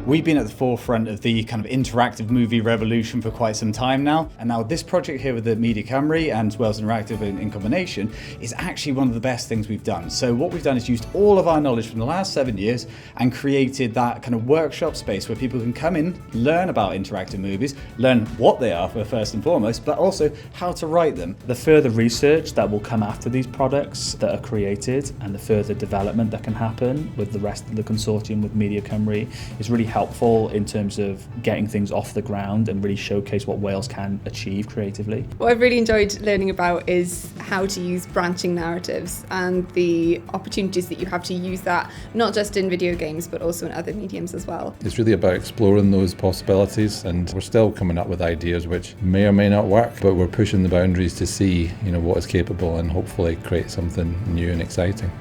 We've been at the forefront of the kind of interactive movie revolution for quite some time now, and now this project here with the Media Cymru and Wales Interactive in combination is actually one of the best things we've done. So what we've done is used all of our knowledge from the last 7 years and created that kind of workshop space where people can come in, learn about interactive movies, learn what they are first and foremost, but also how to write them. The further research that will come after these products that are created and the further development that can happen with the rest of the consortium with Media Cymru is really helpful in terms of getting things off the ground and really showcase what Wales can achieve creatively. What I've really enjoyed learning about is how to use branching narratives and the opportunities that you have to use that not just in video games but also in other mediums as well. It's really about exploring those possibilities, and we're still coming up with ideas which may or may not work, but we're pushing the boundaries to see what is capable and hopefully create something new and exciting.